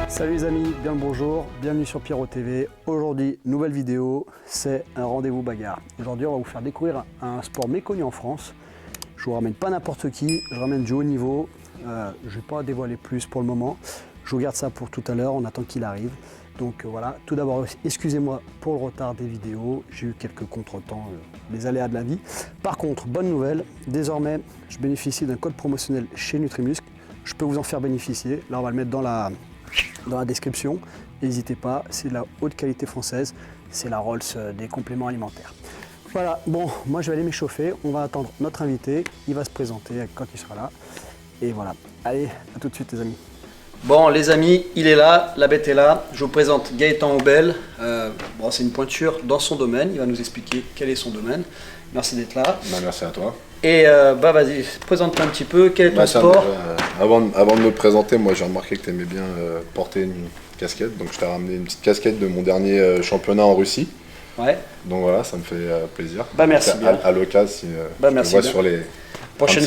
Salut les amis, bien le bonjour, bienvenue sur Pierrot TV. Aujourd'hui, nouvelle vidéo, c'est un rendez-vous bagarre. Aujourd'hui, on va vous faire découvrir un sport méconnu en France. Je vous ramène pas n'importe qui, je ramène du haut niveau. Je ne vais pas dévoiler plus pour le moment. Je vous garde ça pour tout à l'heure, on attend qu'il arrive. Donc voilà, tout d'abord, excusez-moi pour le retard des vidéos. J'ai eu quelques contretemps, les aléas de la vie. Par contre, bonne nouvelle, désormais, je bénéficie d'un code promotionnel chez Nutrimuscle. Je peux vous en faire bénéficier. Là, on va le mettre dans la description. N'hésitez pas, c'est de la haute qualité française. C'est la Rolls des compléments alimentaires. Voilà, bon, moi je vais aller m'échauffer. On va attendre notre invité. Il va se présenter quand il sera là. Et voilà, allez, à tout de suite les amis. Bon les amis, il est là, la bête est là. Je vous présente Gaëtan Aubel. Bon, c'est une pointure dans son domaine. Il va nous expliquer quel est son domaine. Merci d'être là. Bah, merci à toi. Et vas-y, présente-toi un petit peu. Quel est ton sport? Avant de me présenter, moi j'ai remarqué que tu aimais bien porter une casquette. Donc je t'ai ramené une petite casquette de mon dernier championnat en Russie. Ouais. Donc voilà, ça me fait plaisir. Bah merci bien. À l'occasion, si je te vois sur les... Prochaine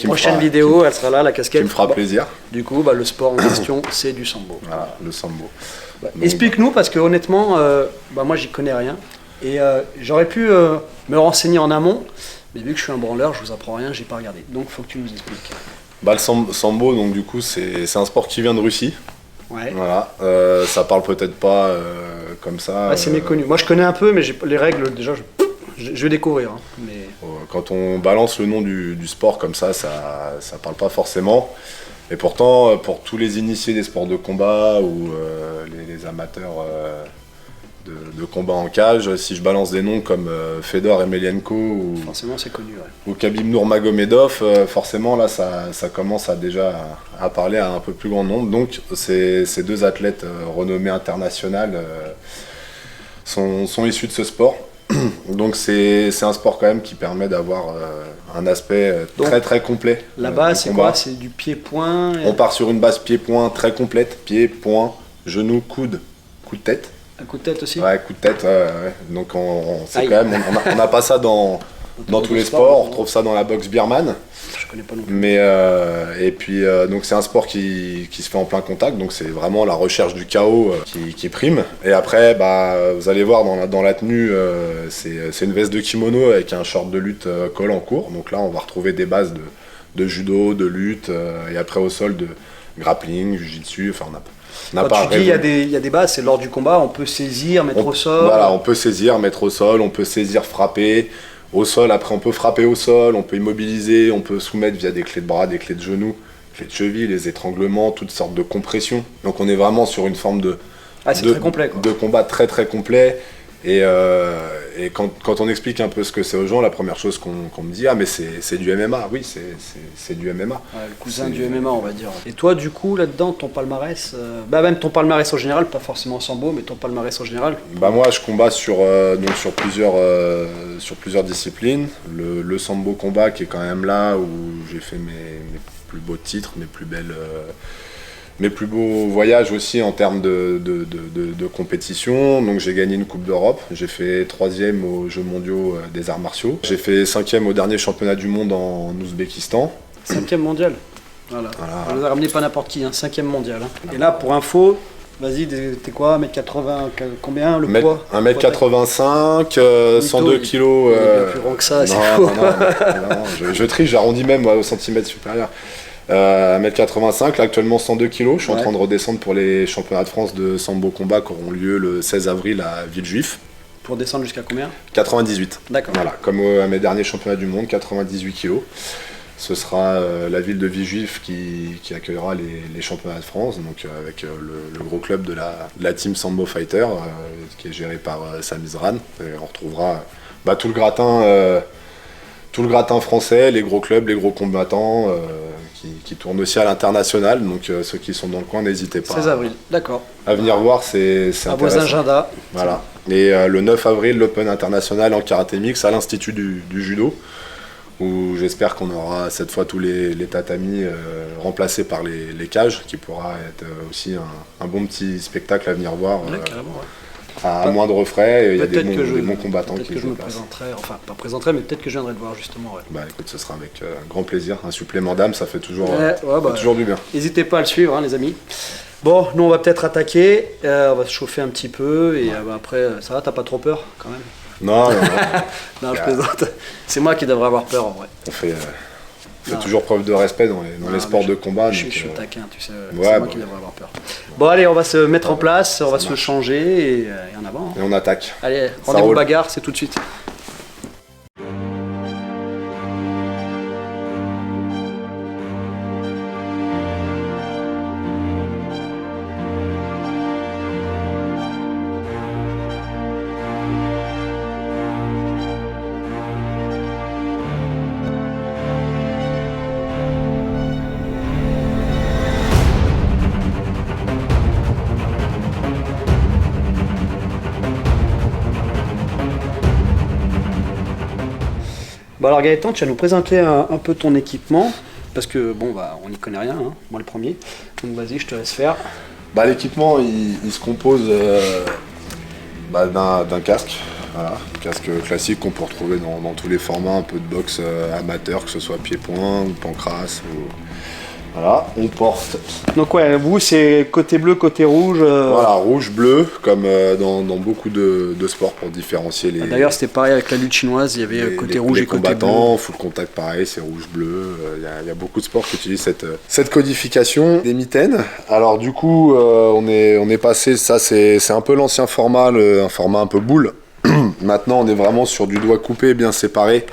prochaine vidéo, elle sera là, la casquette. Qui me fera plaisir. Du coup, le sport en question, c'est du sambo. Voilà, le sambo. Explique-nous, parce que honnêtement, moi j'y connais rien. Et j'aurais pu me renseigner en amont, mais vu que je suis un branleur, je vous apprends rien, j'ai pas regardé. Donc il faut que tu nous expliques. Le sambo, donc du coup, c'est un sport qui vient de Russie. Ouais. Voilà, ça parle peut-être pas comme ça. C'est méconnu. Moi je connais un peu, mais les règles, déjà, je vais découvrir. Hein, mais... Quand on balance le nom du sport comme ça parle pas forcément. Et pourtant, pour tous les initiés des sports de combat ou les amateurs de combat en cage, si je balance des noms comme Fedor Emelianenko ou, forcément, c'est connu, ouais. Ou Khabib Nurmagomedov, forcément là ça commence à parler à un peu plus grand nombre. Donc ces deux athlètes renommés internationaux sont issus de ce sport. Donc c'est un sport quand même qui permet d'avoir un aspect très très complet. Là-bas, c'est quoi? C'est du pied-point On part sur une base pied-point très complète. Pied, point, genou, coude, coup de tête. Un coup de tête aussi? Ouais, coup de tête, ouais. Donc c'est quand même, on n'a pas ça dans tous les sports, on retrouve ça dans la boxe birmane. Je connais pas non plus. Mais, et puis, donc c'est un sport qui se fait en plein contact, donc c'est vraiment la recherche du chaos qui prime. Et après, vous allez voir dans la tenue, c'est une veste de kimono avec un short de lutte col en court. Donc là, on va retrouver des bases de judo, de lutte, et après au sol de grappling, jiu-jitsu, enfin Quand tu dis il y a des bases, c'est lors du combat, on peut saisir, mettre au sol. Voilà, on peut saisir, mettre au sol, on peut saisir, frapper. Au sol, après on peut frapper au sol, on peut immobiliser, on peut soumettre via des clés de bras, des clés de genoux, clés de cheville, les étranglements, toutes sortes de compressions. Donc on est vraiment sur une forme très complet, quoi. De combat très très complet. Et quand on explique un peu ce que c'est aux gens, la première chose qu'on me dit, mais c'est du MMA. Oui, c'est du MMA. Ouais, le cousin du MMA, on va dire. Et toi, du coup, là-dedans, ton palmarès, même ton palmarès en général, pas forcément en sambo, mais ton palmarès en général. Moi, je combats sur plusieurs disciplines. Le sambo combat qui est quand même là où j'ai fait mes plus beaux titres, mes plus beaux voyages aussi en termes de compétition. Donc j'ai gagné une Coupe d'Europe, j'ai fait 3e aux Jeux mondiaux des arts martiaux. J'ai fait 5e au dernier championnat du monde en Ouzbékistan. 5e mondial. Voilà. On nous a ramené pas n'importe qui, 5e mondial. Et là, pour info, vas-y, t'es quoi, 1m80, combien le poids? 1m85, 102 kg. Il est bien plus grand que ça, c'est fou. Non, je triche, j'arrondis même au centimètre supérieur. 1m85, là actuellement 102 kg. Je suis en train de redescendre pour les championnats de France de sambo combat qui auront lieu le 16 avril à Villejuif. Pour descendre jusqu'à combien? 98. D'accord. Voilà, comme à mes derniers championnats du monde, 98 kg. Ce sera la ville de Villejuif qui accueillera les championnats de France, donc avec le gros club de la team Sambo Fighter, qui est géré par Sami Zran. Et on retrouvera tout le gratin français, les gros clubs, les gros combattants qui tournent aussi à l'international. Donc ceux qui sont dans le coin, n'hésitez pas 16 avril, d'accord. À venir voir, c'est à vos agendas. Voilà. Et le 9 avril, l'Open international en karaté mix à l'Institut du judo, où j'espère qu'on aura cette fois tous les tatamis remplacés par les cages, qui pourra être aussi un bon petit spectacle à venir voir. Ouais, carrément, ouais. à moindre frais. Et il y a des Peut-être que des bons combattants qui Peut-être que je se me déplacent. présenterai, enfin pas présenterai, mais peut-être que je viendrai te voir justement. Ouais. Bah écoute, ce sera avec grand plaisir. Un supplément d'âme, ça fait toujours, Bah, toujours du bien. N'hésitez pas à le suivre, hein, les amis. Bon, nous on va peut-être attaquer, on va se chauffer un petit peu, et bah, après, ça va, t'as pas trop peur quand même? Non, Non, je plaisante. C'est moi qui devrais avoir peur en vrai. on fait toujours preuve de respect dans les sports de combat. Je donc, suis taquin, tu sais, ouais, c'est moi bah, qui devrais avoir peur. Bon, allez, on va se mettre en place, on va se marche. changer, et en avant. Et on attaque. Allez, rendez-vous roule. bagarre, c'est tout de suite. Bon alors Gaëtan, tu vas nous présenter un peu ton équipement, parce que bon bah on n'y connaît rien, hein, moi le premier. Donc vas-y, je te laisse faire. Bah, l'équipement, il se compose d'un casque. Voilà, un casque classique qu'on peut retrouver dans tous les formats, un peu de boxe amateur, que ce soit pied-point ou pancrace. Voilà, on porte Donc ouais, vous c'est côté bleu, côté rouge. voilà, rouge, bleu, comme dans beaucoup de sports pour différencier les, D'ailleurs c'était pareil avec la lutte chinoise, il y avait côté rouge les et côté bleu. combattants. Full contact pareil, c'est rouge-bleu. Il y a beaucoup de sports qui utilisent cette codification des mitaines. Alors du coup, on est passé, ça c'est un peu l'ancien format, un format un peu boule. Maintenant, on est vraiment sur du doigt coupé, bien séparé.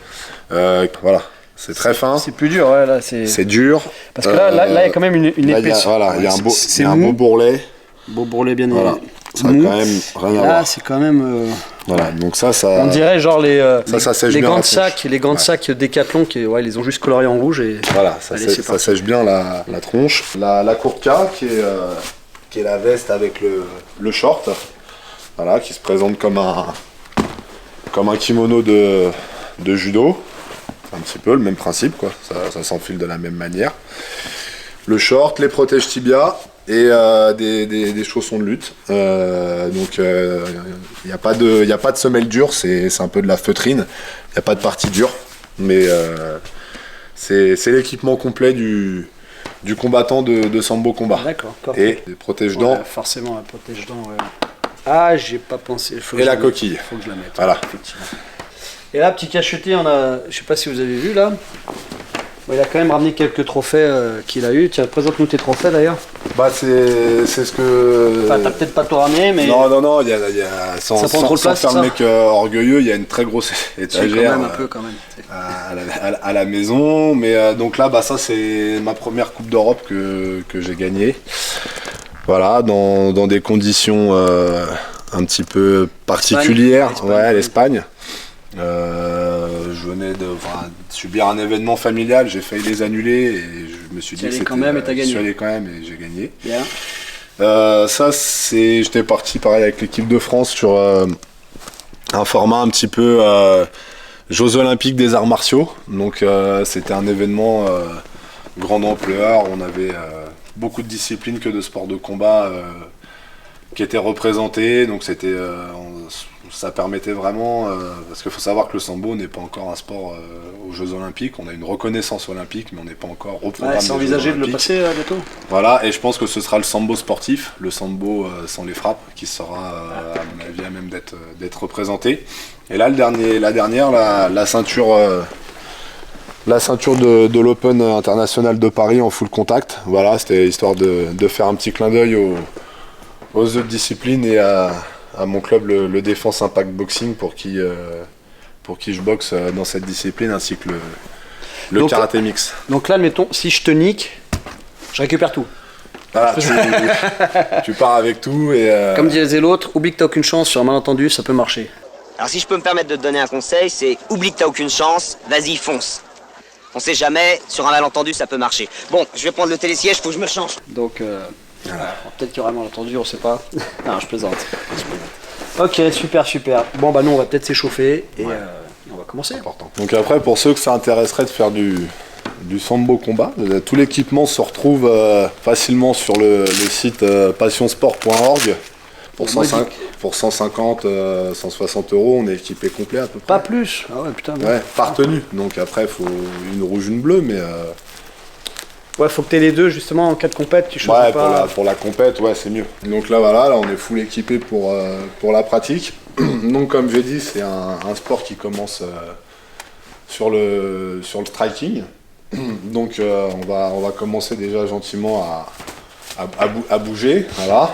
Voilà, c'est très fin. C'est plus dur, ouais, là c'est. C'est dur. Parce que là, il y a quand même une Là, épaisseur. il y a un beau, C'est il y a un mou. beau bourrelet. Beau bourrelet bien Voilà. Ça a mou. quand même rien à Là, voir. c'est quand même. Voilà, donc ça. On dirait genre ça sèche les bien gants la de sac, tronche. les gants de sac Décathlon qui, ouais, ils les ont juste coloriés en rouge et. Voilà, ça, Allez, c'est ça parti. sèche bien la tronche. La kurtka qui est la veste avec le short, voilà, qui se présente comme un kimono de judo. C'est un petit peu le même principe, quoi. Ça s'enfile de la même manière. Le short, les protèges tibia et des chaussons de lutte. Donc il n'y a pas de semelle dure, c'est un peu de la feutrine. Il n'y a pas de partie dure, mais c'est l'équipement complet du combattant de sambo combat. D'accord. Et des protège-dents Ouais, forcément, un protège-dents, ouais. Ah, j'ai pas pensé. Faut que et je la mette. coquille. Faut que je la mette. Voilà. Effectivement. Et là, petit cacheté, on a. Je sais pas si vous avez vu là. Bon, il a quand même ramené quelques trophées qu'il a eu. Tiens, présente-nous tes trophées d'ailleurs. Bah c'est ce que. Enfin, t'as peut-être pas tout ramené, mais. Non, il y a sans Ça prend trop de place, faire ça le mec orgueilleux, il y a une très grosse C'est étagère quand même un peu quand même. à la maison. Mais donc là, bah ça c'est ma première Coupe d'Europe que j'ai gagnée. Voilà, dans des conditions un petit peu particulières. L'Espagne. Ouais, l'Espagne. Je venais de subir un événement familial, j'ai failli les annuler et je me suis dit que allé c'était. quand même et t'as gagné. Je suis allé quand même et j'ai gagné. Bien. J'étais parti pareil avec l'équipe de France sur un format un petit peu Jeux Olympiques des arts martiaux. Donc c'était un événement grande ampleur. On avait beaucoup de disciplines que de sports de combat qui étaient représentés. Donc ça permettait vraiment, parce qu'il faut savoir que le sambo n'est pas encore un sport aux Jeux Olympiques. On a une reconnaissance olympique, mais on n'est pas encore au programme Ouais, des c'est Jeux envisagé de le Olympiques. passer bientôt. Voilà, et je pense que ce sera le sambo sportif, le sambo sans les frappes, qui sera, à mon avis, à même d'être représenté. Et là, la ceinture, de l'Open international de Paris en full contact. Voilà, c'était histoire de faire un petit clin d'œil aux autres disciplines et à mon club, le Défense Impact Boxing, pour qui je boxe dans cette discipline, ainsi que le Donc, karaté mix. Donc là, admettons, si je te nique, je récupère tout. Voilà, tu pars avec tout et Comme disait l'autre, oublie que t'as aucune chance sur un malentendu, ça peut marcher. Alors si je peux me permettre de te donner un conseil, c'est oublie que t'as aucune chance, vas-y fonce. On sait jamais, sur un malentendu ça peut marcher. Bon, je vais prendre le télésiège, faut que je me change. Donc, voilà. Peut-être qu'il y aura un malentendu, on sait pas. Non, je plaisante. Ok, super. Bon, bah nous, on va peut-être s'échauffer et on va commencer. important. Donc après, pour ceux que ça intéresserait de faire du sambo combat, tout l'équipement se retrouve facilement sur le site passionsport.org pour pour 150, 160 euros, on est équipé complet à peu près. Pas plus. Ah ouais, putain. Ouais, par tenue. Donc après, il faut une rouge, une bleue, mais... Ouais, faut que t'aies les deux, justement, en cas de compète, tu choisis Ouais, pas... pour la compète, ouais, c'est mieux. Donc là, voilà, là, on est full équipé pour la pratique. Donc, comme j'ai dit, c'est un sport qui commence sur le striking. Donc, on va commencer déjà gentiment à bouger. Voilà.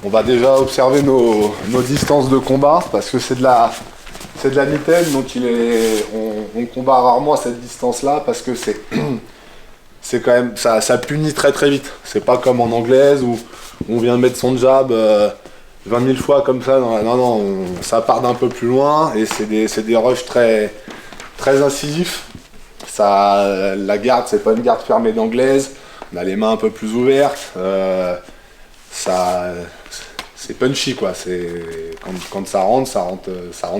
On va déjà observer nos distances de combat, parce que c'est de la mitaine, donc on combat rarement à cette distance-là, parce que c'est quand même, ça punit très très vite. C'est pas comme en anglaise où on vient mettre son jab 20 000 fois comme ça. Non, ça part d'un peu plus loin et c'est des rushs très, très incisifs. La garde, c'est pas une garde fermée d'anglaise. On a les mains un peu plus ouvertes. C'est punchy quoi. Quand ça rentre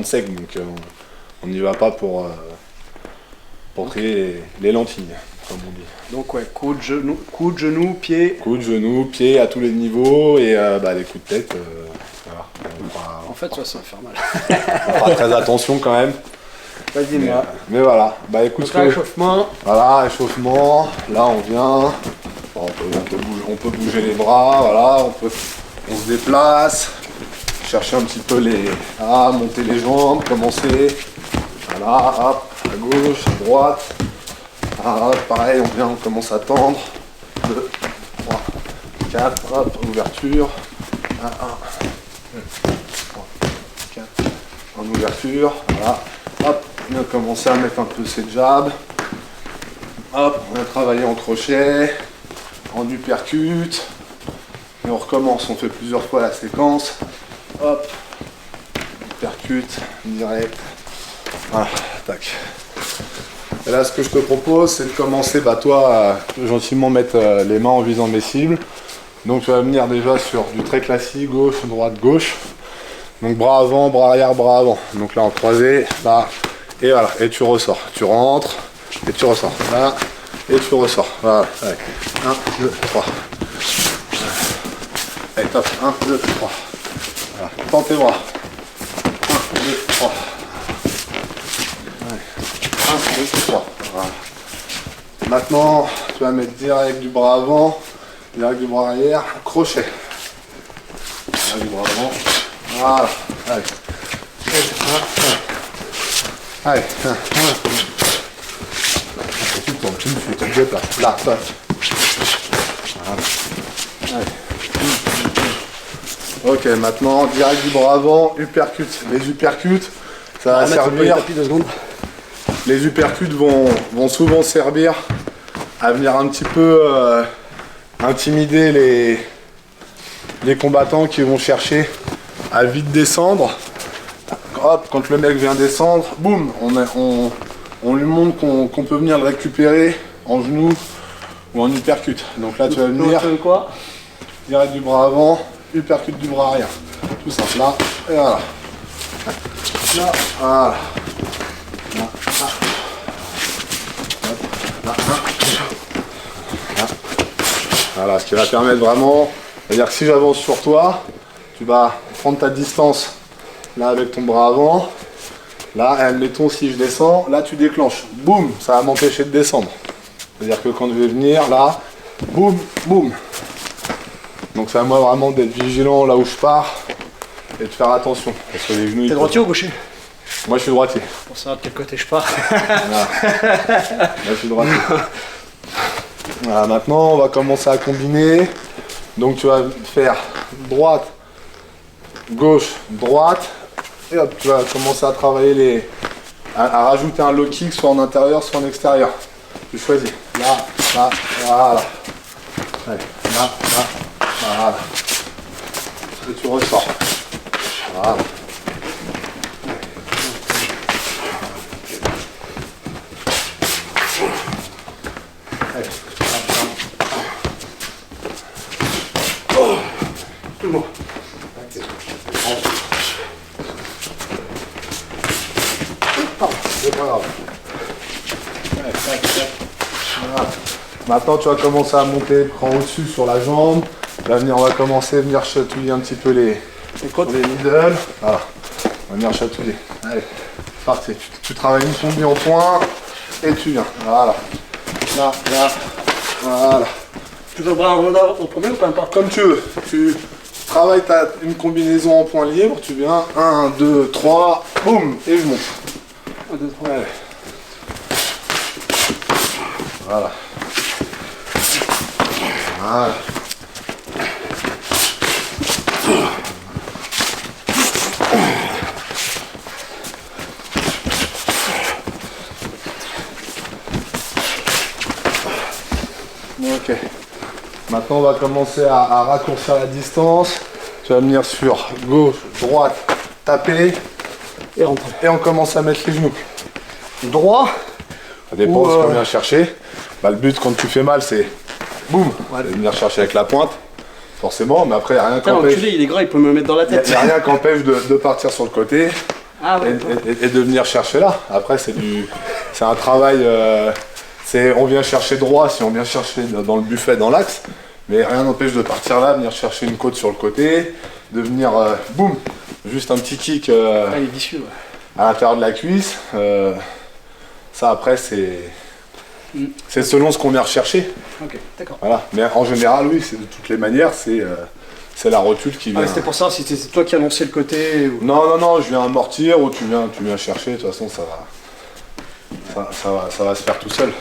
sec. Donc on n'y va pas pour trier les lentilles, comme on dit. Donc ouais, coup de genou, pied. Coup de genou, pied à tous les niveaux et les coups de tête. Voilà. En fait, ça va faire mal. On fera très attention quand même. Vas-y, moi. Mais voilà. Bah écoute, Donc là, échauffement. Voilà, échauffement. Là, on vient. Bon, on peut bouger les bras. Voilà, on se déplace. Chercher un petit peu monter les jambes, commencer. Voilà, hop, à gauche, à droite. Pareil, on commence à tendre. 2, 3, 4, hop, ouverture. 1, 2, 3, 4, en ouverture. Voilà, hop, on a commencé à mettre un peu ses jabs. Hop, on a travaillé en crochet, en uppercut. Et on recommence, on fait plusieurs fois la séquence. Hop, uppercut, direct. Voilà, tac. Et là, ce que je te propose, c'est de commencer, toi, à gentiment mettre les mains en visant mes cibles. Donc, tu vas venir déjà sur du très classique, gauche, droite, gauche. Donc, bras avant, bras arrière, bras avant. Donc là, en croisé, là, et voilà. Et tu ressors. Tu rentres, et tu ressors. Là, et tu ressors. Voilà. Allez. 1, 2, 3. Allez, top. 1, 2, 3. Voilà. Tends tes bras. 1, 2, 3. 1, 2, 3. Voilà. Maintenant, tu vas mettre direct du bras avant, direct du bras arrière, crochet. Direct du bras avant. Voilà. Allez. Allez. Tu tournes, tu te déplaces. Là, top. Voilà. Allez. Ok, maintenant, direct du bras avant, uppercut. Les uppercuts, ça va servir. Les uppercuts vont souvent servir à venir un petit peu intimider les combattants qui vont chercher à vite descendre. Hop, quand le mec vient descendre, boum, on lui montre qu'on peut venir le récupérer en genou ou en uppercut. Donc là, tu vas venir direct du bras avant, uppercut du bras arrière. Tout simple, là, et voilà. Là, voilà. Voilà, ce qui va permettre vraiment, c'est-à-dire que si j'avance sur toi, tu vas prendre ta distance là avec ton bras avant. Là, admettons si je descends, là tu déclenches, boum, ça va m'empêcher de descendre. C'est-à-dire que quand je vais venir là, boum, boum. Donc c'est à moi vraiment d'être vigilant là où je pars et de faire attention. Parce que les genoux. T'es droitier ou gaucher? Moi je suis droitier. Pour savoir de quel côté je pars. Voilà. Là je suis droitier. Voilà, maintenant on va commencer à combiner. Donc tu vas faire droite, gauche, droite. Et hop, tu vas commencer à travailler à rajouter un low kick soit en intérieur, soit en extérieur. Tu choisis. Là, là, voilà. Allez, là, là, voilà. Et tu ressors. Voilà. Allez. Oh, tout le monde. C'est pas grave. Voilà. Maintenant tu vas commencer à monter, prends au-dessus sur la jambe. Là, on va commencer à venir chatouiller un petit peu Sur les middle. Voilà. On va venir chatouiller. Allez, parti. Tu travailles une combi en point et tu viens. Voilà. Là. Voilà. Tu veux voir un ronda au premier ou peu importe? Comme tu veux. Tu travailles une combinaison en point libre. Tu viens. 1, 2, 3. Boum. Et je monte. 1, 2, 3. Allez. Voilà. Voilà. Ok. Maintenant, on va commencer à raccourcir la distance. Tu vas venir sur gauche, droite, taper. Et rentrer. Et on commence à mettre les genoux. Droit. Ça dépend de ce qu'on vient chercher. Bah, le but, quand tu fais mal, c'est boum. Ouais. Venir chercher avec la pointe. Forcément, mais après, il n'y a rien qui empêche. L'enculé, il est gras, il peut me mettre dans la tête. Il n'y a rien qui empêche de partir sur le côté ouais. et de venir chercher là. Après, c'est un travail. On vient chercher droit si on vient chercher dans le buffet, dans l'axe, mais rien n'empêche de partir là, venir chercher une côte sur le côté, de venir boum, juste un petit kick il est vicieux, ouais. à l'intérieur de la cuisse. Ça après c'est selon ce qu'on vient rechercher. Ok, d'accord. Voilà. Mais en général, oui, de toutes les manières, c'est la rotule qui vient. C'était pour ça, si c'est toi qui as lancé le côté. Ou... Non, je viens amortir ou tu viens chercher. De toute façon, ça va se faire tout seul.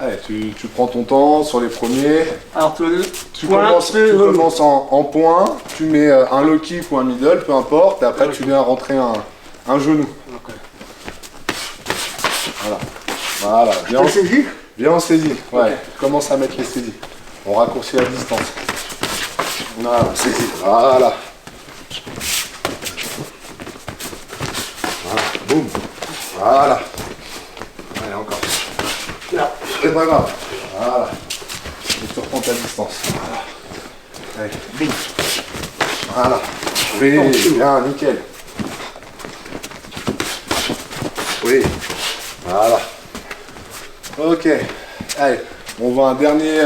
Allez, tu prends ton temps sur les premiers. Alors tu commences en point, tu mets un low kick ou un middle, peu importe, et après tu viens rentrer un genou. Okay. Voilà. Viens en saisie. Ouais. Okay. Commence à mettre les saisies. On raccourcit la distance. Voilà, saisie. Voilà. Boum. Voilà. Allez, encore. Là. C'est pas grave. Voilà. Et tu reprends ta distance. Voilà. Allez, boum. Voilà. Oui, bien, nickel. Oui. Voilà. Ok. Allez, on voit un dernier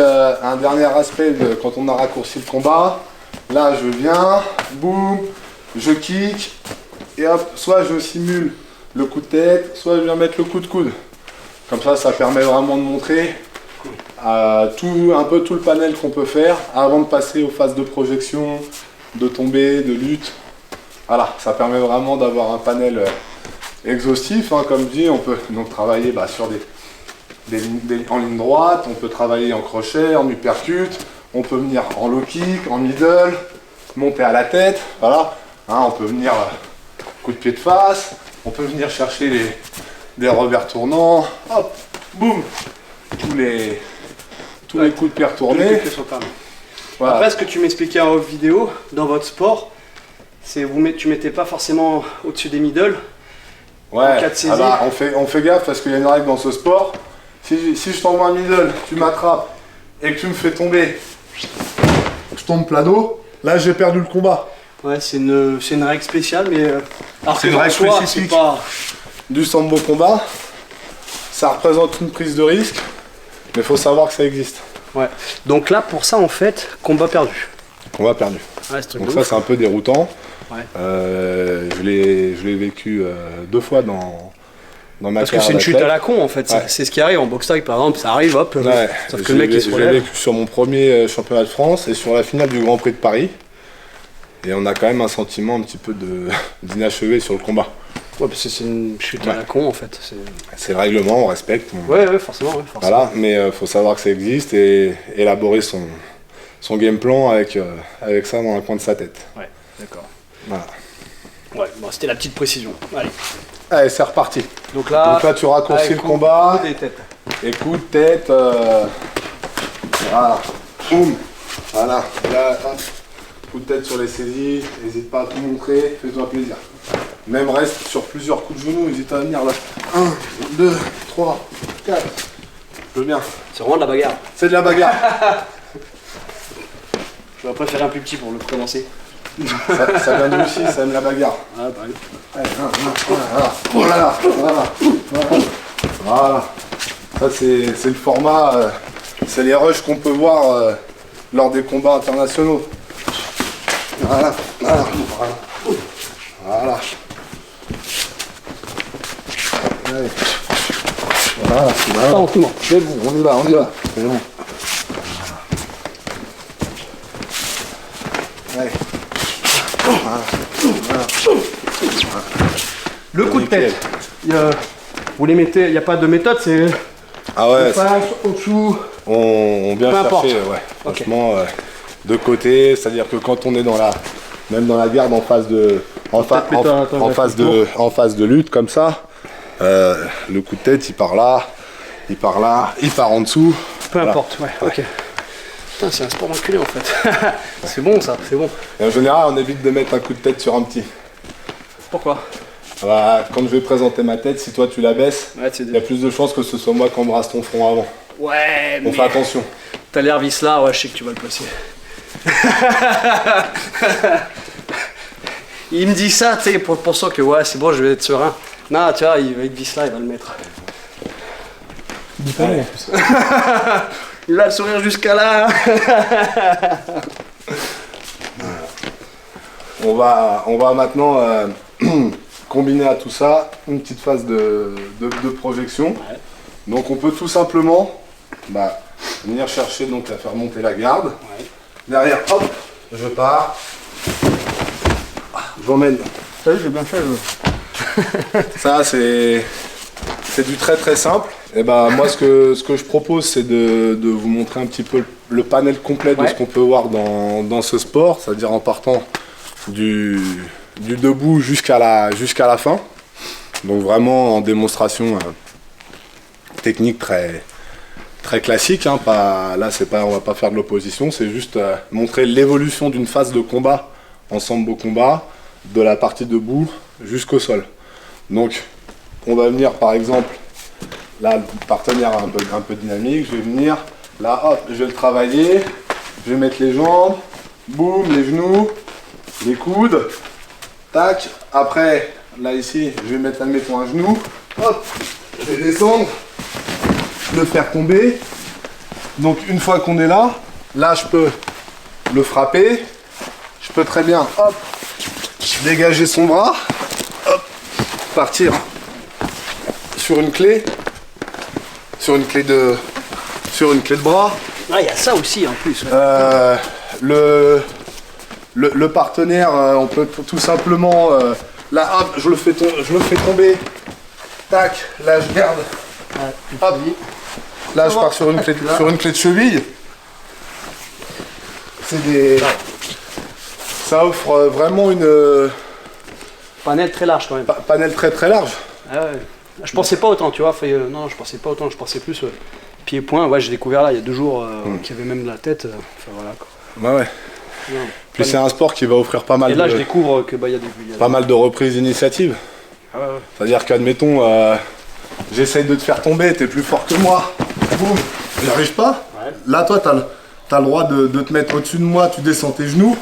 aspect quand on a raccourci le combat. Là, je viens, boum, je kick, et hop, soit je simule le coup de tête, soit je viens mettre le coup de coude. Comme ça permet vraiment de montrer un peu tout le panel qu'on peut faire avant de passer aux phases de projection, de tombée, de lutte. Voilà, ça permet vraiment d'avoir un panel exhaustif. Hein, comme dit, on peut donc travailler sur en ligne droite, on peut travailler en crochet, en uppercut, on peut venir en low kick, en middle, monter à la tête. Voilà, hein, on peut venir coup de pied de face, on peut venir chercher des revers tournants, hop, boum, tous les coups de pied retournés. Voilà. Après, ce que tu m'expliquais en off vidéo, dans votre sport, c'est tu mettez pas forcément au-dessus des middle. Ouais, en cas de saisie. On fait gaffe parce qu'il y a une règle dans ce sport. Si je t'envoie un middle, tu m'attrapes et que tu me fais tomber, je tombe plat dos, là j'ai perdu le combat. Ouais, c'est une règle spéciale, mais c'est une règle spécifique du sambo combat. Ça représente une prise de risque, mais il faut savoir que ça existe. Ouais. Donc là, pour ça, en fait, combat perdu. Combat perdu. Ouais, donc ça, c'est un peu déroutant. Ouais. Je l'ai vécu 2 fois dans ma carrière. Parce que c'est une chute à la con, en fait. Ouais. C'est ce qui arrive en boxe taille, par exemple. Ça arrive, hop. Ouais. Sauf que le mec, il se relève. Je l'ai vécu sur mon premier championnat de France et sur la finale du Grand Prix de Paris. Et on a quand même un sentiment un petit peu d'inachevé sur le combat. Ouais, parce que c'est une chute à la con, en fait. C'est le règlement, on respecte. Ouais, forcément. Voilà, mais faut savoir que ça existe et élaborer son game plan avec ça dans un coin de sa tête. Ouais, d'accord. Voilà. Ouais, bon, c'était la petite précision. Allez, c'est reparti. Donc là, tu raccourcis le combat. Coup de tête. Et coup de tête. Voilà. Boum. Voilà. Là, hop. Coup de tête sur les saisies. N'hésite pas à tout montrer. Fais-toi plaisir. Même reste sur plusieurs coups de genoux. N'hésite à venir là. 1, 2, 3, 4. Je veux bien. C'est vraiment de la bagarre. C'est de la bagarre. Je vais préférer un plus petit pour le commencer. Ça vient de Russie, ça aime la bagarre. Ah, bah oui. Allez, voilà. Voilà. Ça, c'est le format, c'est les rushs qu'on peut voir lors des combats internationaux. Voilà. Voilà. Voilà. Allez. Voilà. Tranquillement. C'est bon, on y va, on y va. C'est bon. Allez. Voilà. Le coup de tête. Vous les mettez, il n'y a pas de méthode, c'est Ah ouais, en face, au-dessous. on vient Peu importe. chercher, ouais. Franchement, de côté, c'est-à-dire que quand on est même dans la garde en face de, en face de lutte comme ça, le coup de tête il part là, il part là, il part en dessous. Peu importe, ouais, ok. Putain, c'est un sport d'enculé en fait. C'est bon ça, c'est bon. Et en général, on évite de mettre un coup de tête sur un petit. Pourquoi? Bah, quand je vais présenter ma tête, si toi tu la baisses, Ouais, il y a plus de chances que ce soit moi qui embrasse ton front avant. Ouais, mais On fait attention. t'as l'air vis là, ouais, je sais que tu vas le placer. Il me dit ça, tu sais, pour pensant que ouais, c'est bon, je vais être serein. Non, tu vois, avec vis là, il va le mettre. Ouais. Il a le sourire jusqu'à là. On va maintenant combiner à tout ça une petite phase de projection. Ouais. Donc on peut tout simplement venir chercher, donc à faire monter la garde. Ouais. Derrière, hop, je pars. J'emmène. T'as vu, j'ai bien fait. Ça c'est du très très simple. Et moi ce que je propose c'est de vous montrer un petit peu le panel complet de ce qu'on peut voir dans ce sport, c'est-à-dire en partant du debout jusqu'à la fin. Donc vraiment en démonstration technique très classique, hein, on va pas faire de l'opposition, c'est juste montrer l'évolution d'une phase de combat en sambo combat, de la partie debout jusqu'au sol. Donc on va venir par exemple, là le partenaire un peu dynamique, je vais venir, là hop, je vais le travailler, je vais mettre les jambes, boum, les genoux, les coudes, tac, après là ici je vais mettre admettons un genou, hop, je vais descendre, le faire tomber. Donc une fois qu'on est là, je peux le frapper, je peux très bien hop, dégager son bras, hop, partir sur une clé de bras. Ah, il y a ça aussi en plus. Le partenaire, on peut tout simplement, là hop, je le fais tomber, tac, là je garde, hop, là je pars sur une clé de cheville. Ça offre vraiment une Panel très large quand même. panel très très large. Ah ouais. Je pensais pas autant, tu vois. Non, je pensais pas autant. Je pensais plus pied-point. Ouais, j'ai découvert là il y a 2 jours qu'il y avait même la tête. Enfin voilà quoi. Ouais. Non. Puis c'est un sport qui va offrir pas mal Et là, je découvre que il y a des. pas mal de reprises d'initiative. Ah ouais. C'est-à-dire qu'admettons, j'essaye de te faire tomber, t'es plus fort que moi. Boum, j'arrive pas. Ouais. Là, toi, t'as le droit de te mettre au-dessus de moi, tu descends tes genoux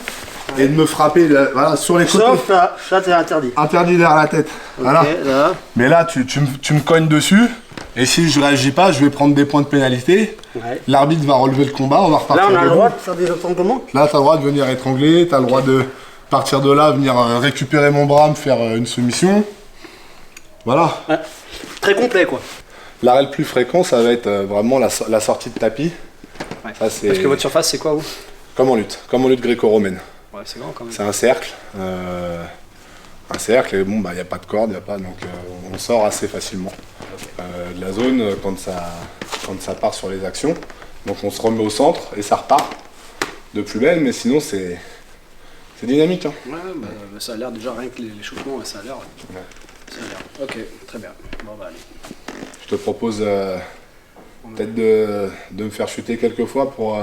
et de me frapper voilà, sur les côtés. Sauf là, ça c'est interdit. Interdit derrière la tête. Voilà. Ok, là. Mais là, tu me cognes dessus. Et si je réagis pas, je vais prendre des points de pénalité. Ouais. L'arbitre va relever le combat, on va repartir. Là, on a le debout. droit de faire des étranglements. Là, t'as le droit de venir étrangler, t'as le droit de partir de là, venir récupérer mon bras, me faire une soumission. Voilà. Ouais. Très complet quoi. L'arrêt le plus fréquent, ça va être vraiment la sortie de tapis. Ouais. Ça, c'est Parce que votre surface c'est quoi vous? comme en lutte gréco-romaine. Ouais, c'est grand quand même. C'est un cercle. Et bon, il n'y a pas de corde, donc on sort assez facilement de la zone quand ça part sur les actions. Donc on se remet au centre et ça repart de plus belle, mais sinon c'est dynamique. Hein. Ouais, ça a l'air déjà rien que l'échauffement, ça a l'air. Ouais. Ça a l'air. Ok, très bien. Bon bah allez. Je te propose peut-être de me faire chuter quelques fois pour...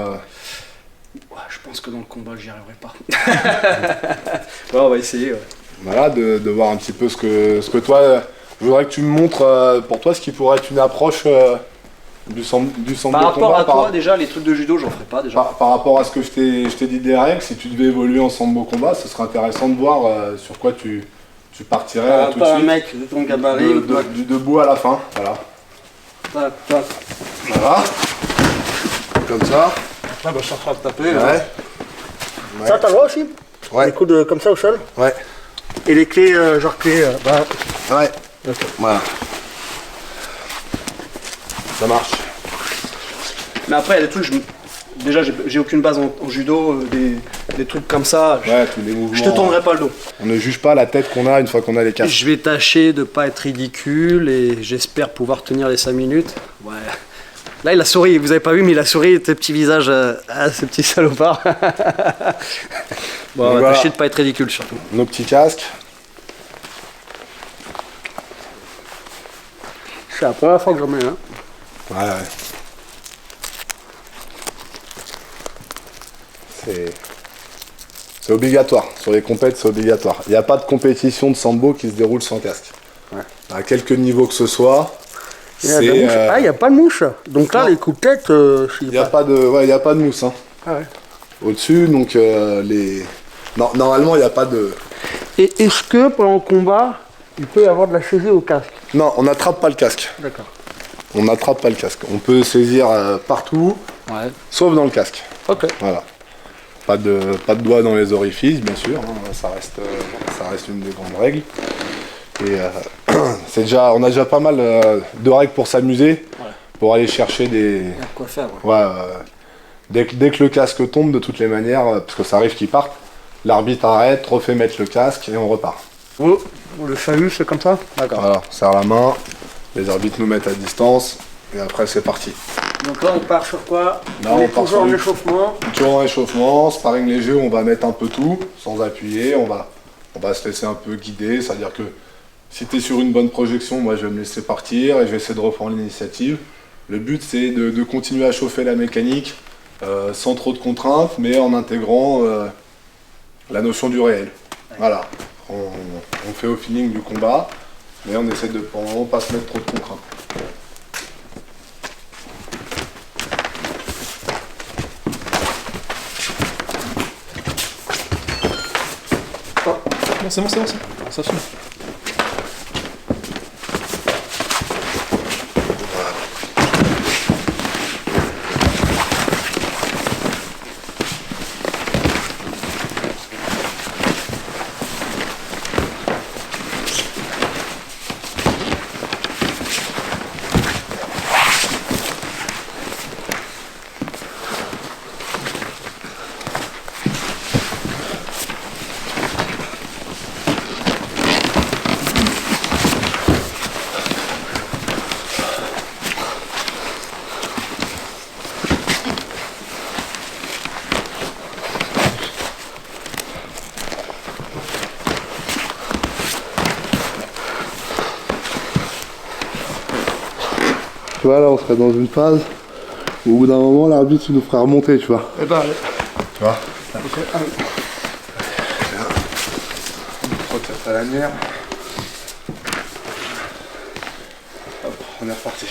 Ouais, je pense que dans le combat j'y arriverai pas. Ouais, on va essayer. Ouais. Voilà, de voir un petit peu ce que toi... je voudrais que tu me montres pour toi ce qui pourrait être une approche du sambo Par rapport combat. à toi, déjà, les trucs de judo, j'en ferai pas déjà. Par rapport à ce que je t'ai dit des règles, si tu devais évoluer en sambo combat, ce serait intéressant de voir sur quoi tu partirais tout de Pas un suite. mec de ton gabarit. Du debout à la fin, voilà. Tac, tac. Voilà. Comme ça. Après, bah, je suis en train de taper. Ouais. Ça, t'as le droit aussi? Ouais. Les coudes comme ça au sol. Ouais. Et les clés, genre clés. Ouais. Okay. Voilà. Ça marche. Mais après, il y a des trucs, déjà, j'ai aucune base en judo, des trucs comme ça. Ouais, tous les mouvements. Je te tournerai pas le dos. On ne juge pas la tête qu'on a une fois qu'on a les casques. Je vais tâcher de pas être ridicule et j'espère pouvoir tenir les 5 minutes. Ouais. Là, il a souri, vous avez pas vu, mais il a souri, tes petits visages, ce petit salopard. Bon, on va voilà. tâcher de pas être ridicule surtout. Nos petits casques. C'est la première fois que j'en mets un. Ouais. C'est obligatoire. Sur les compètes, c'est obligatoire. Il n'y a pas de compétition de sambo qui se déroule sans casque. Ouais. À quelque niveau que ce soit. Il n'y a pas de mouche. Donc là, non. les coups de tête, Il n'y a pas de mousse. Hein. Ah ouais. Au-dessus, donc non, normalement, il n'y a pas de... Et est-ce que pendant le combat, il peut y avoir de la saisie au casque? Non, on n'attrape pas le casque. D'accord. On n'attrape pas le casque. On peut saisir partout, Ouais. sauf dans le casque. Ok. Voilà. Pas de doigts dans les orifices, bien sûr. Hein. Ça reste une des grandes règles. Et on a déjà pas mal de règles pour s'amuser, pour aller chercher des... Il y a quoi faire. Ouais, dès que le casque tombe, de toutes les manières, parce que ça arrive qu'il parte, l'arbitre arrête, refait mettre le casque et on repart. Oh, le salut, c'est comme ça? D'accord. Voilà, on serre la main, les arbitres nous mettent à distance et après c'est parti. Donc là, on part sur quoi? Là, on est on part toujours en sur échauffement. Toujours en échauffement, sparring léger, on va mettre un peu tout, sans appuyer, on va se laisser un peu guider, c'est-à-dire que si tu es sur une bonne projection, moi je vais me laisser partir et je vais essayer de reprendre l'initiative. Le but c'est de continuer à chauffer la mécanique sans trop de contraintes, mais en intégrant la notion du réel. Voilà, on fait au feeling du combat, mais on essaie de pas se mettre trop de contraintes. Non, c'est bon, ça suffit. Tu vois, là on serait dans une phase où au bout d'un moment l'arbitre nous ferait remonter, tu vois. Eh ben, allez. Tu vois. Ok. Protège à la lumière. Hop, on est reparti.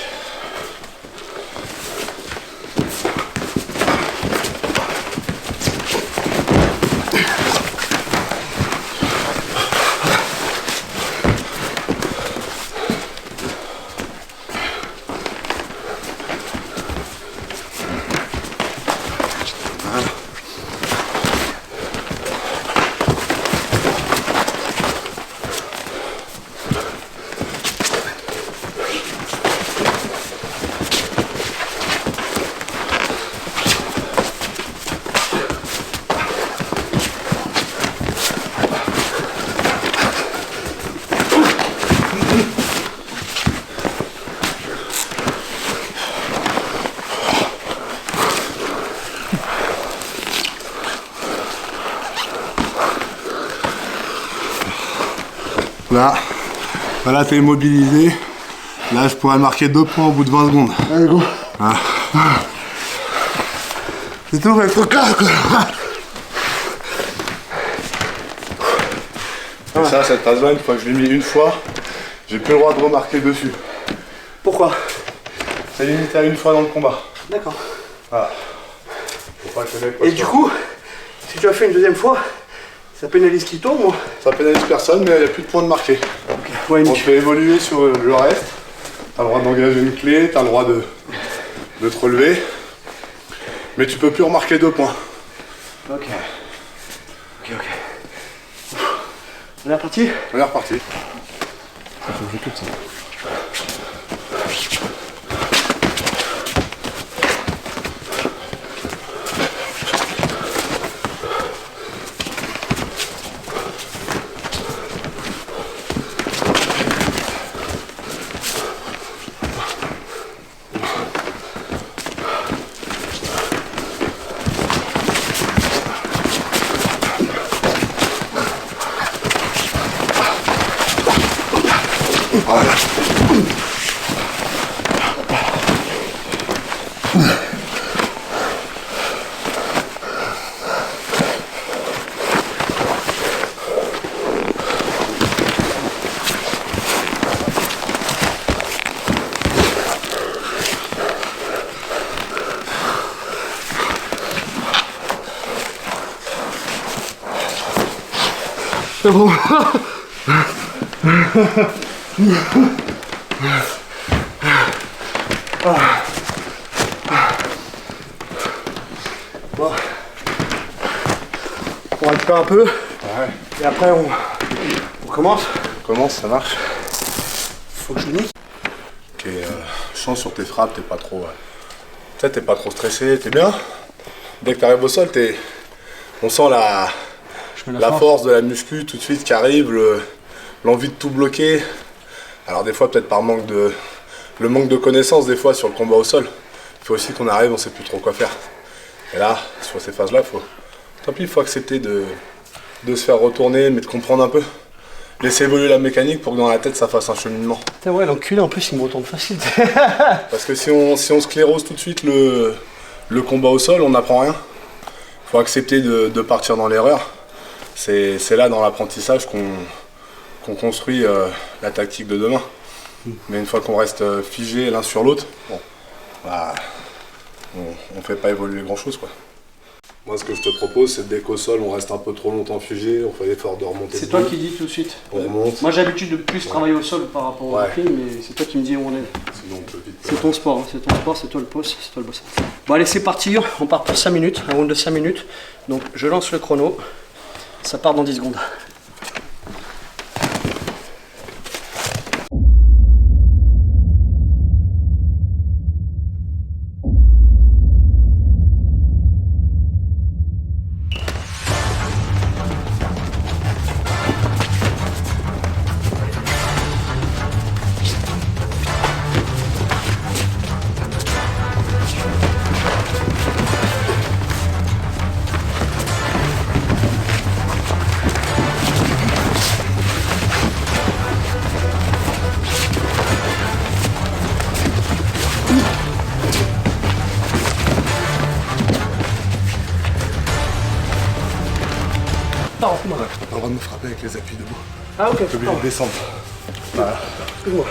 Là t'es immobilisé. Là je pourrais marquer 2 points au bout de 20 secondes. Allez, go. Voilà. C'est tout, mais faut clair quoi. Et ça, cette tasse-là, une fois que je l'ai mis une fois, j'ai plus le droit de remarquer dessus. Pourquoi? C'est limité à une fois dans le combat. D'accord. Voilà. Faut pas que le mec Et du coup, si tu as fait une deuxième fois, ça pénalise qui tombe ou? ça pénalise personne, mais il n'y a plus de points de marqué. Ok. Ouais, On te fait évoluer sur le reste. T'as le droit d'engager une clé, t'as le droit de te relever. Mais tu peux plus remarquer 2 points. Ok. Ok, ok. On est reparti? On est reparti. Voilà. C'est bon. Bon. On récupère un peu. Ouais. Et après on commence. On commence, ça marche. Faut que je nique. Ok, chance sur tes frappes, t'es pas trop. T'es pas trop stressé, t'es bien. Dès que t'arrives au sol, on sent la force de la muscu tout de suite qui arrive, l'envie de tout bloquer. Alors des fois peut-être par le manque de connaissances des fois sur le combat au sol. Il faut aussi qu'on arrive, on sait plus trop quoi faire. Et là, sur ces phases-là, il faut accepter de se faire retourner, mais de comprendre un peu. Laisser évoluer la mécanique pour que dans la tête ça fasse un cheminement. Putain ouais, l'enculé en plus il me retourne facile. Parce que si on sclérose tout de suite le combat au sol, on n'apprend rien. Il faut accepter de partir dans l'erreur. C'est là dans l'apprentissage qu'on construit la tactique de demain. Mais une fois qu'on reste figé l'un sur l'autre, bon, bah, on fait pas évoluer grand chose quoi. Moi ce que je te propose c'est dès qu'au sol on reste un peu trop longtemps figé, on fait l'effort de remonter. C'est toi qui dis tout de suite. On remonte. Moi j'ai l'habitude de plus travailler au sol par rapport au pied, mais c'est toi qui me dis où on est. Sinon on peut vite. C'est ton sport, hein. C'est ton sport, c'est toi le boss, c'est toi le boss. Bon allez c'est parti, on part pour 5 minutes, un round de 5 minutes. Donc je lance le chrono, ça part dans 10 secondes. On a le droit de me frapper avec les appuis debout. Ah ok, T'es obligé de descendre. Voilà. excuse-moi.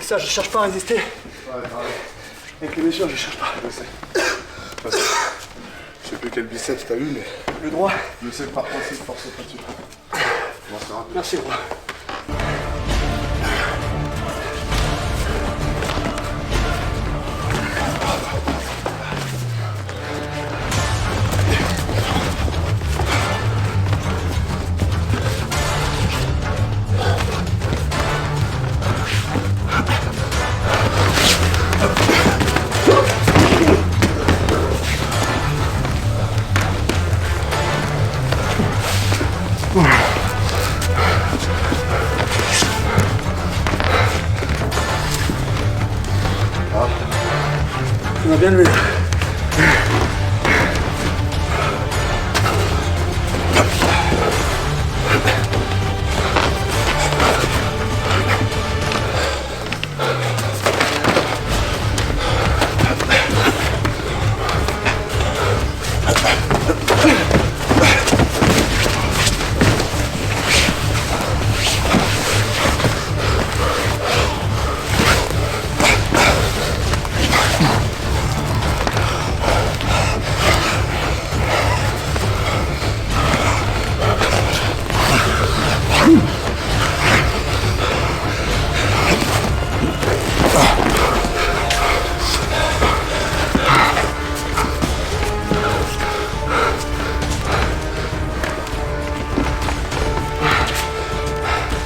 Ça, je cherche pas à résister. Ouais, Avec les blessures, je cherche pas. je sais. Je sais plus quel biceps t'as eu, mais Le droit. je sais que par principe, force pas dessus. Bon, c'est rapide. Merci, gros. On a bien levé.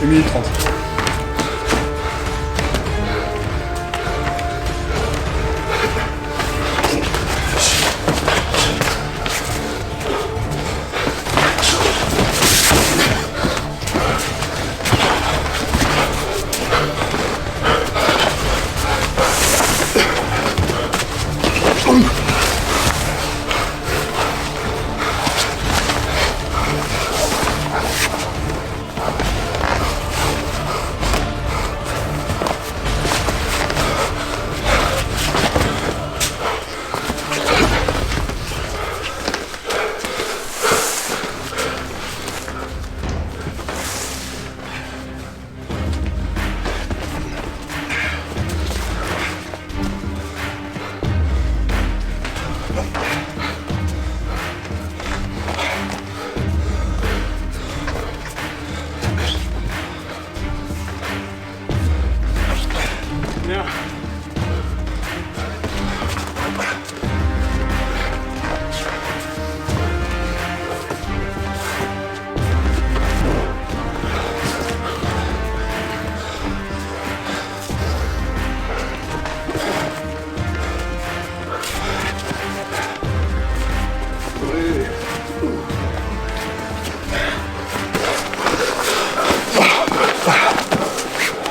Une minute 30.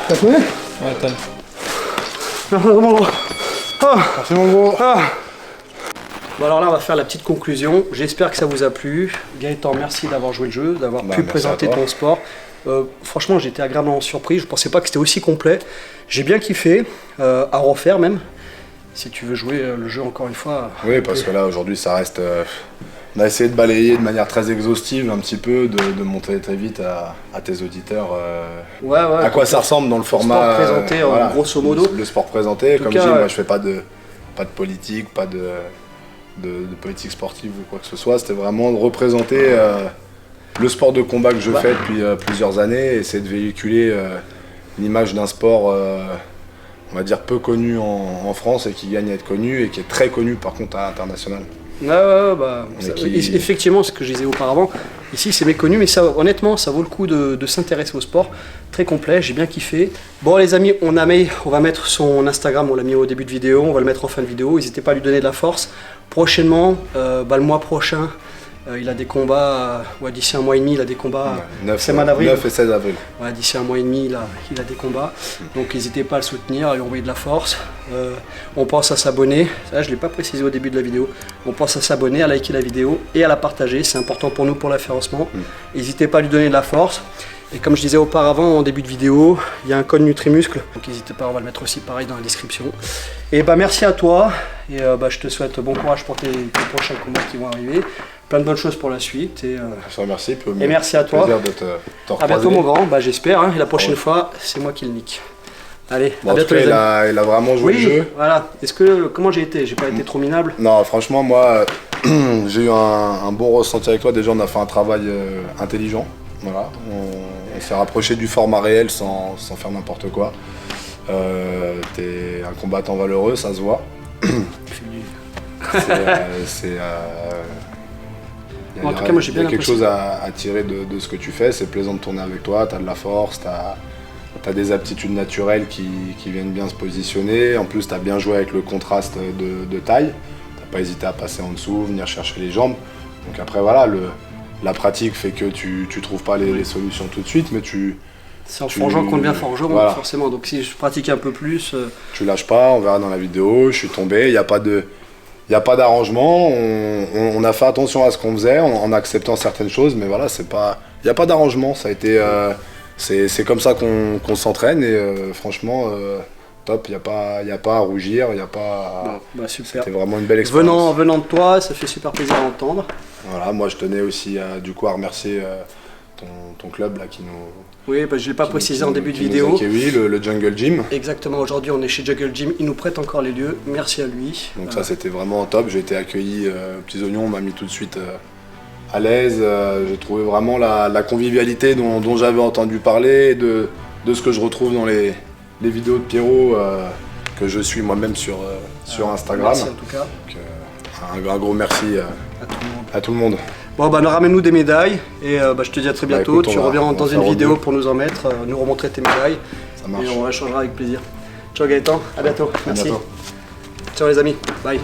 T'as trouvé? Ouais, t'as. Merci mon gros. Merci mon gros. Bon alors là on va faire la petite conclusion. J'espère que ça vous a plu. Gaëtan, merci d'avoir joué le jeu, d'avoir pu présenter ton sport. Franchement j'étais agréablement surpris, je pensais pas que c'était aussi complet. J'ai bien kiffé, à refaire même. Si tu veux jouer le jeu encore une fois. Oui, parce que là aujourd'hui ça reste... on a essayé de balayer de manière très exhaustive un petit peu, de montrer très vite à tes auditeurs à quoi ça ressemble dans le format... sport présenté grosso modo. Le sport présenté, comme je dis, cas, moi je fais pas de politique, pas de politique sportive ou quoi que ce soit, c'était vraiment de représenter le sport de combat que je fais depuis plusieurs années, et essayer de véhiculer une image d'un sport, on va dire, peu connu en France et qui gagne à être connu et qui est très connu par contre à l'international. Effectivement, ce que je disais auparavant, ici c'est méconnu, mais ça, honnêtement, ça vaut le coup de s'intéresser au sport. Très complet, j'ai bien kiffé. Bon les amis, on va mettre son Instagram, on l'a mis au début de vidéo, on va le mettre en fin de vidéo. N'hésitez pas à lui donner de la force. Prochainement, le mois prochain, il a des combats, d'ici un mois et demi, il a des combats. 9 et 16 avril. Ouais, d'ici un mois et demi, il a des combats. Donc n'hésitez pas à le soutenir, à lui envoyer de la force. On pense à s'abonner, ça je ne l'ai pas précisé au début de la vidéo. On pense à s'abonner, à liker la vidéo et à la partager, c'est important pour nous pour l'affermissement. N'hésitez pas à lui donner de la force. Et comme je disais auparavant en début de vidéo, il y a un code Nutrimuscle, donc n'hésitez pas, on va le mettre aussi pareil dans la description. Et merci à toi, et je te souhaite bon courage pour tes prochains combats qui vont arriver. Plein de bonnes choses pour la suite. Et je te remercie. Et merci à toi. Plaisir de te recroiser. À bientôt mon grand, j'espère, et la prochaine fois, c'est moi qui le nique. Allez, bon, à bientôt il a vraiment joué le jeu. Voilà. Comment j'ai été? J'ai pas été trop minable? Non, franchement, moi, j'ai eu un bon ressenti avec toi. Déjà, on a fait un travail intelligent. Voilà. On s'est rapproché du format réel sans faire n'importe quoi. T'es un combattant valeureux, ça se voit. En tout cas, moi j'ai bien il y a quelque chose à tirer de ce que tu fais. C'est plaisant de tourner avec toi. T'as de la force, t'as des aptitudes naturelles qui viennent bien se positionner. En plus, t'as bien joué avec le contraste de taille. T'as pas hésité à passer en dessous, venir chercher les jambes. Donc après, voilà, la pratique fait que tu trouves pas les solutions tout de suite, mais tu C'est en forgeant qu'on devient forgeron, voilà. forcément. Donc si je pratique un peu plus... Tu lâches pas, on verra dans la vidéo, je suis tombé, il n'y a pas d'arrangement, on a fait attention à ce qu'on faisait en acceptant certaines choses, mais voilà, il n'y a pas d'arrangement, ça a été... c'est comme ça qu'on s'entraîne et franchement, top, il n'y a pas à rougir, il n'y a pas... Bah, super. C'était vraiment une belle expérience. Venant de toi, ça fait super plaisir à entendre. Voilà, moi je tenais aussi du coup à remercier ton club là qui nous... Oui, bah, je ne l'ai pas précisé en début de qui nous vidéo. accueillit, le Jungle Gym. Exactement, aujourd'hui on est chez Jungle Gym, il nous prête encore les lieux, merci à lui. Donc ça c'était vraiment top, j'ai été accueilli aux petits oignons, on m'a mis tout de suite à l'aise, j'ai trouvé vraiment la convivialité dont j'avais entendu parler, de ce que je retrouve dans les vidéos de Pierrot que je suis moi-même sur Instagram. Merci en tout cas. Donc, un gros merci à tout le monde. Bon bah ramène-nous des médailles et je te dis à très bientôt, écoute, tu reviens dans une vidéo pour nous en mettre, nous remontrer tes médailles. Ça marche. Et on échangera avec plaisir. Ciao Gaëtan, à bientôt, merci. Bientôt. Ciao les amis, bye.